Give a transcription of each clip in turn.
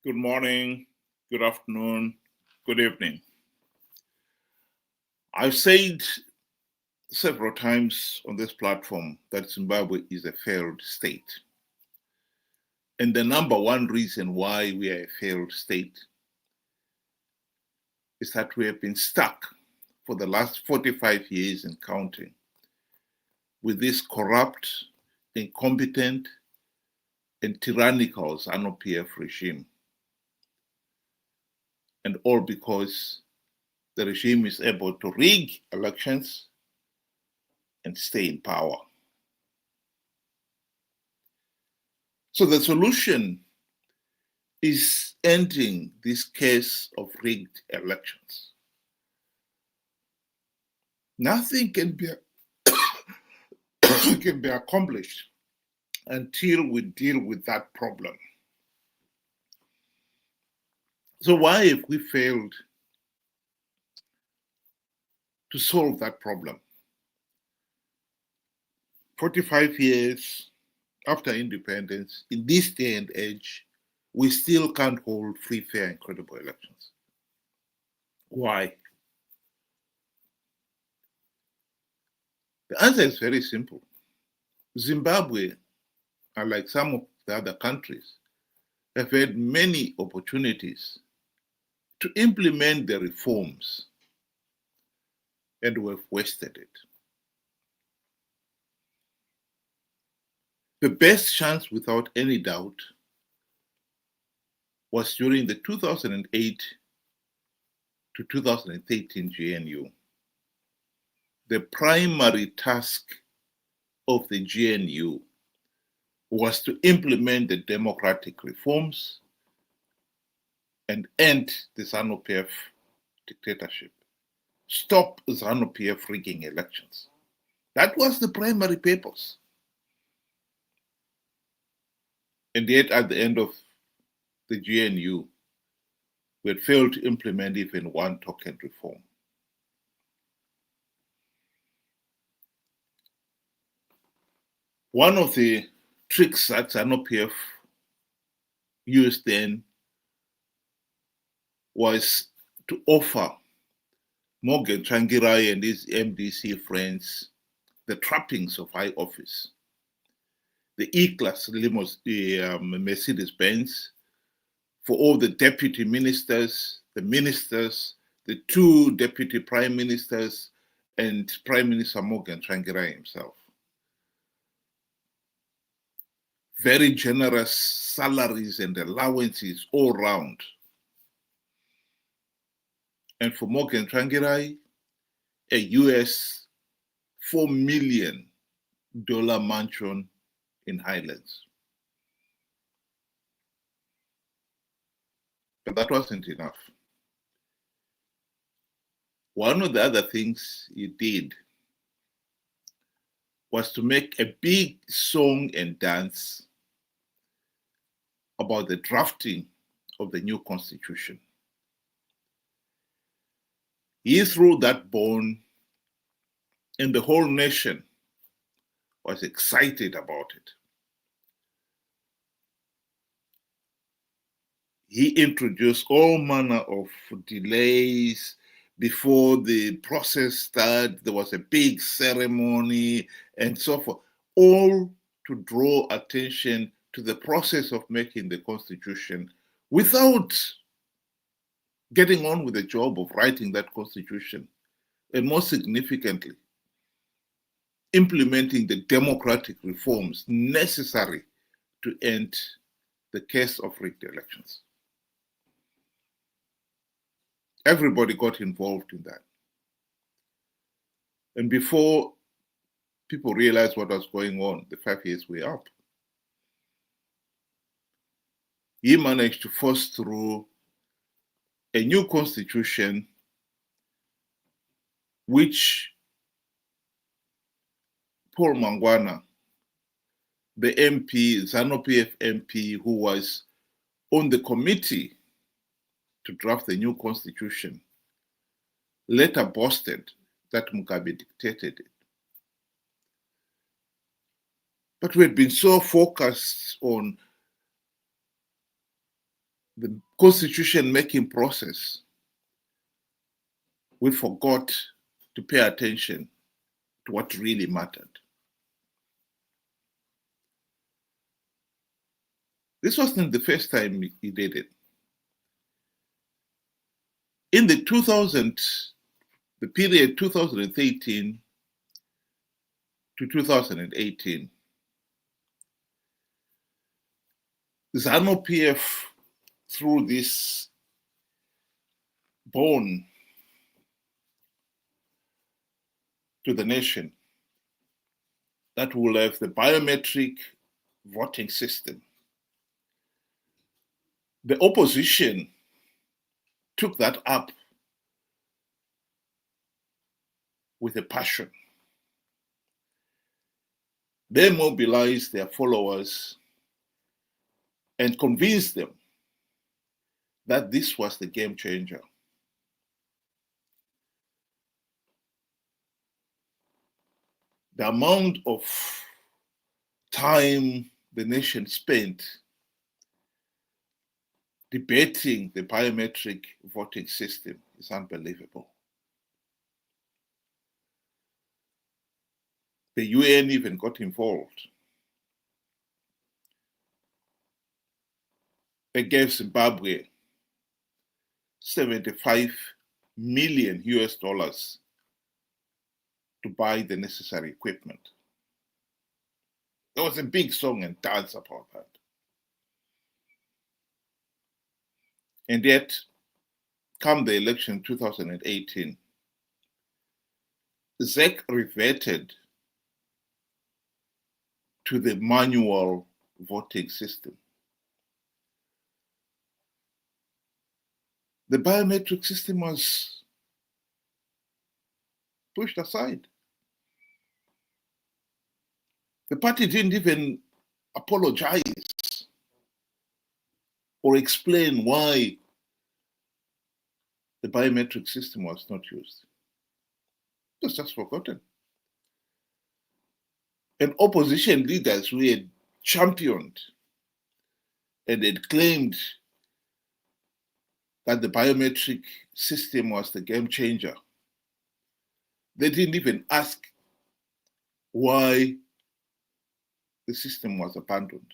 Good morning, good afternoon, good evening. I've said several times on this platform that Zimbabwe is a failed state. And the number one reason why we are a failed state is that we have been stuck for the last 45 years and counting with this corrupt, incompetent, and tyrannical Zanu PF regime. And all because the regime is able to rig elections and stay in power. So the solution is ending this case of rigged elections. Nothing can be accomplished until we deal with that problem. So why have we failed to solve that problem? 45 years after independence, in this day and age, we still can't hold free, fair, and credible elections. Why? The answer is very simple. Zimbabwe, unlike some of the other countries, have had many opportunities to implement the reforms, and we have wasted it. The best chance, without any doubt, was during the 2008 to 2013 GNU. The primary task of the GNU was to implement the democratic reforms and end the Zanu PF dictatorship. Stop Zanu PF rigging elections. That was the primary purpose. And yet, at the end of the GNU, we had failed to implement even one token reform. One of the tricks that Zanu PF used then was to offer Morgan Tsvangirai and his MDC friends the trappings of high office. The E-Class limos, the Mercedes-Benz, for all the deputy ministers, the two deputy prime ministers, and Prime Minister Morgan Tsvangirai himself. Very generous salaries and allowances all round. And for Morgan Tsvangirai, a US $4 million mansion in Highlands. But that wasn't enough. One of the other things he did was to make a big song and dance about the drafting of the new constitution. He threw that bone, and the whole nation was excited about it. He introduced all manner of delays before the process started. There was a big ceremony and so forth, all to draw attention to the process of making the constitution without getting on with the job of writing that constitution, and more significantly, implementing the democratic reforms necessary to end the case of rigged elections. Everybody got involved in that. And before people realized what was going on, the 5 years were up. He managed to force through a new constitution which Paul Mangwana, the MP, Zanu PF MP, who was on the committee to draft the new constitution, later boasted that Mugabe dictated it. But we had been so focused on the constitution-making process, we forgot to pay attention to what really mattered. This wasn't the first time he did it. In the period 2013 to 2018, Zanu PF, through this bone to the nation that will have the biometric voting system. The opposition took that up with a passion. They mobilized their followers and convinced them that this was the game changer. The amount of time the nation spent debating the biometric voting system is unbelievable. The UN even got involved. They gave Zimbabwe 75 million US dollars to buy the necessary equipment. There was a big song and dance about that. And yet, come the election 2018, ZEC reverted to the manual voting system. The biometric system was pushed aside. The party didn't even apologize or explain why the biometric system was not used. It was just forgotten. And opposition leaders who had championed and had claimed that the biometric system was the game changer, they didn't even ask why the system was abandoned.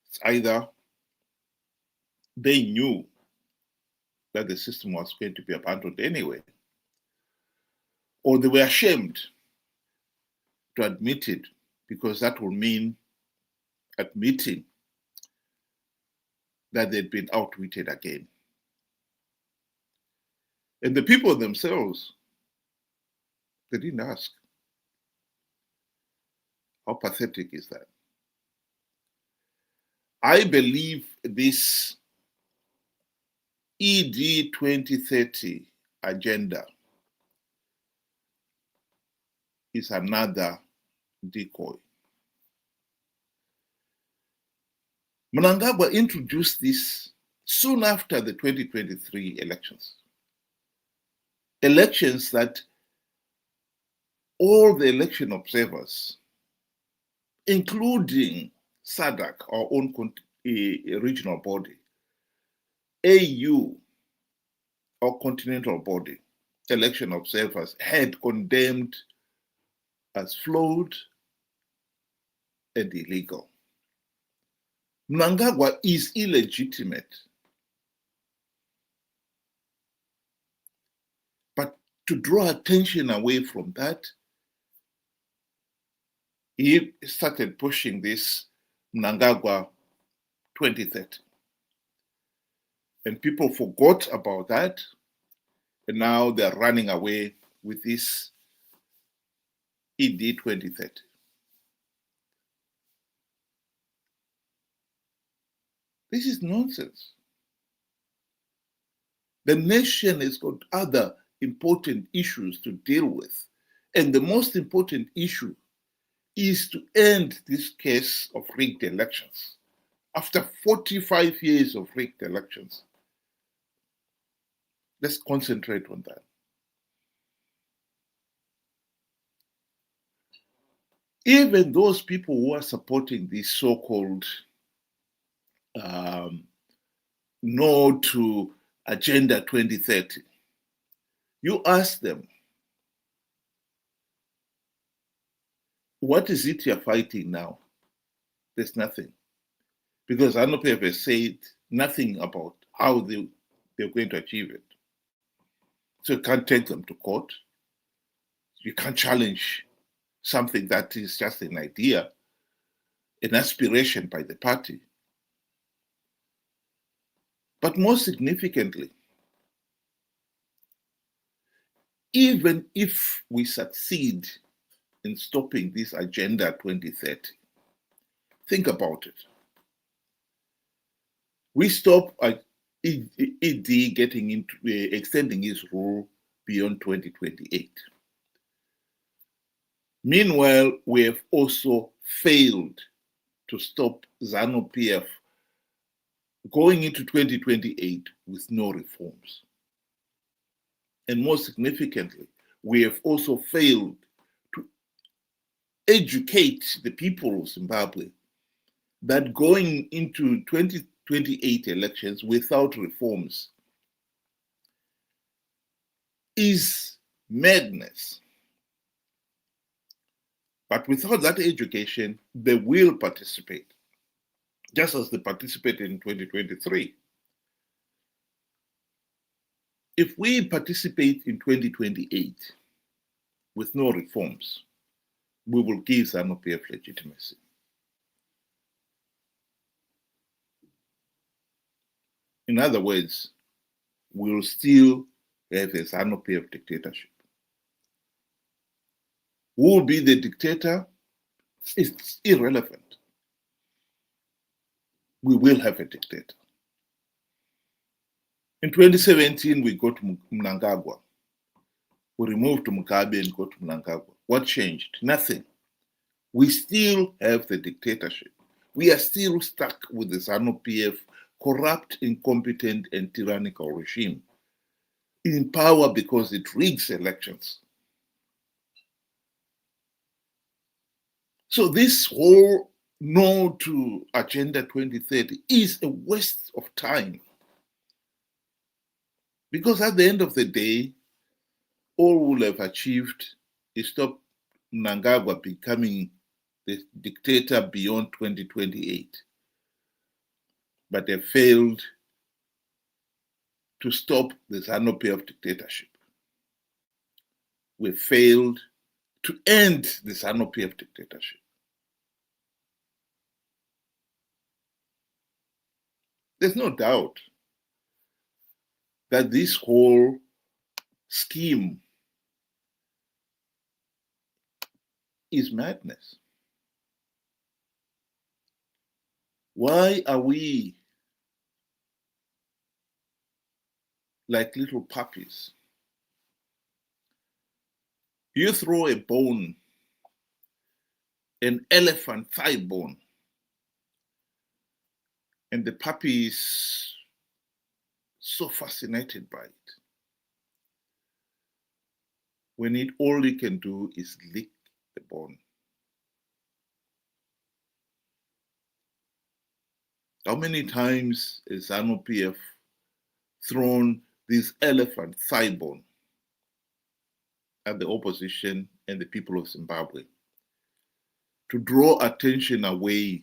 It's either they knew that the system was going to be abandoned anyway, or they were ashamed to admit it, because that will mean admitting that they'd been outwitted again. And the people themselves, they didn't ask. How pathetic is that? I believe this ED2030 agenda is another decoy. Mnangagwa introduced this soon after the 2023 elections. Elections that all the election observers, including SADC, our own regional body, AU, our continental body, election observers had condemned as flawed and illegal. Mnangagwa is illegitimate. But to draw attention away from that, he started pushing this Mnangagwa 2030. And people forgot about that, and now they're running away with this ED 2030. This is nonsense. The nation has got other important issues to deal with. And the most important issue is to end this case of rigged elections. After 45 years of rigged elections, let's concentrate on that. Even those people who are supporting this so-called no to Agenda 2030. You ask them, what is it you're fighting now? There's nothing. Because ZANU PF has said nothing about how they're going to achieve it. So you can't take them to court. You can't challenge something that is just an idea, an aspiration by the party. But more significantly, even if we succeed in stopping this Agenda 2030, think about it. We stop ED getting into extending his rule beyond 2028. Meanwhile, we have also failed to stop ZANU PF going into 2028 with no reforms. And more significantly, we have also failed to educate the people of Zimbabwe that going into 2028 elections without reforms is madness. But without that education, they will participate, just as they participated in 2023. If we participate in 2028 with no reforms, we will give ZANU PF legitimacy. In other words, we will still have a ZANU PF dictatorship. Who will be the dictator? It's irrelevant. We will have a dictator. In 2017, we got Mnangagwa. We removed Mugabe and got Mnangagwa. What changed? Nothing. We still have the dictatorship. We are still stuck with the ZANU PF corrupt, incompetent, and tyrannical regime in power because it rigs elections. So this whole no to Agenda 2030 is a waste of time. Because at the end of the day, all we'll have achieved is stop Mnangagwa becoming the dictator beyond 2028. But they failed to stop the ZANU PF dictatorship. We failed to end the ZANU PF dictatorship. There's no doubt that this whole scheme is madness. Why are we like little puppies? You throw a bone, an elephant thigh bone, and the puppy is so fascinated by it. When all it can do is lick the bone. How many times has ZANU PF thrown this elephant thigh bone at the opposition and the people of Zimbabwe to draw attention away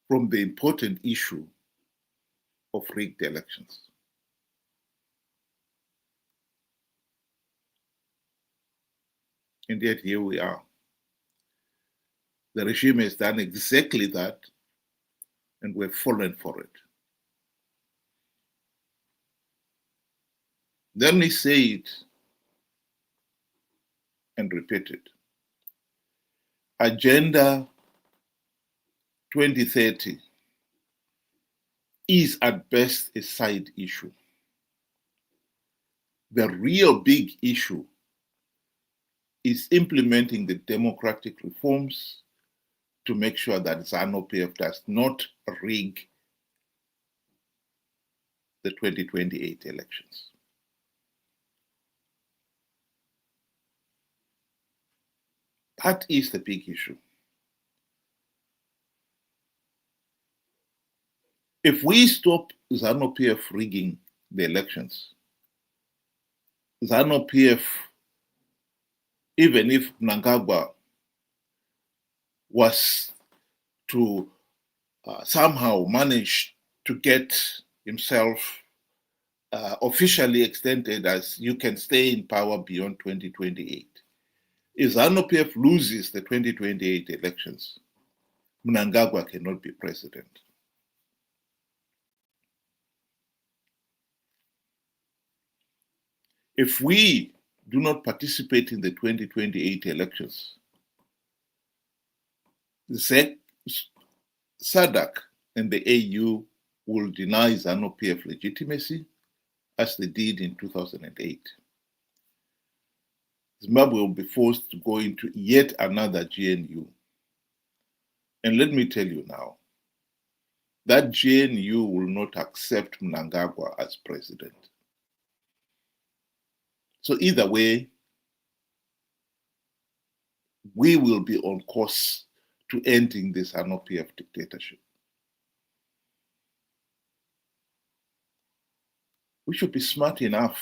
from the important issue of rigged elections? And yet here we are. The regime has done exactly that, and we've fallen for it. Then we say it and repeat it. Agenda 2030 is at best a side issue. The real big issue is implementing the democratic reforms to make sure that ZANU PF does not rig the 2028 elections. That is the big issue. If we stop Zanu PF rigging the elections, Zanu PF, even if Mnangagwa was to somehow manage to get himself officially extended as you can stay in power beyond 2028. If Zanu PF loses the 2028 elections, Mnangagwa cannot be president. If we do not participate in the 2028 elections, the SADC and the AU will deny Zanu PF legitimacy as they did in 2008. Zimbabwe will be forced to go into yet another GNU. And let me tell you now, that GNU will not accept Mnangagwa as president. So either way, we will be on course to ending this Zanu PF dictatorship. We should be smart enough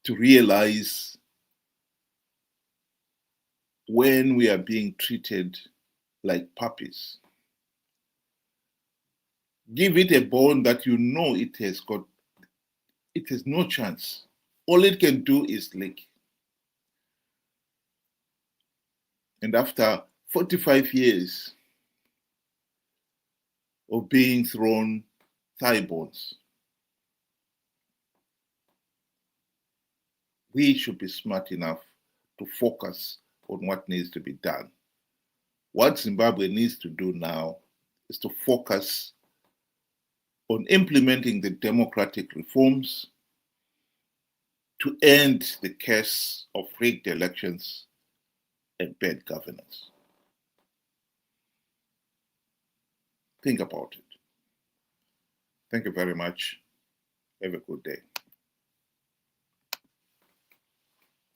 to realize when we are being treated like puppies. Give it a bone that you know it has no chance. All it can do is lick. And after 45 years of being thrown thigh bones, we should be smart enough to focus on what needs to be done. What Zimbabwe needs to do now is to focus on implementing the democratic reforms to end the case of rigged elections and bad governance. Think about it. Thank you very much. Have a good day.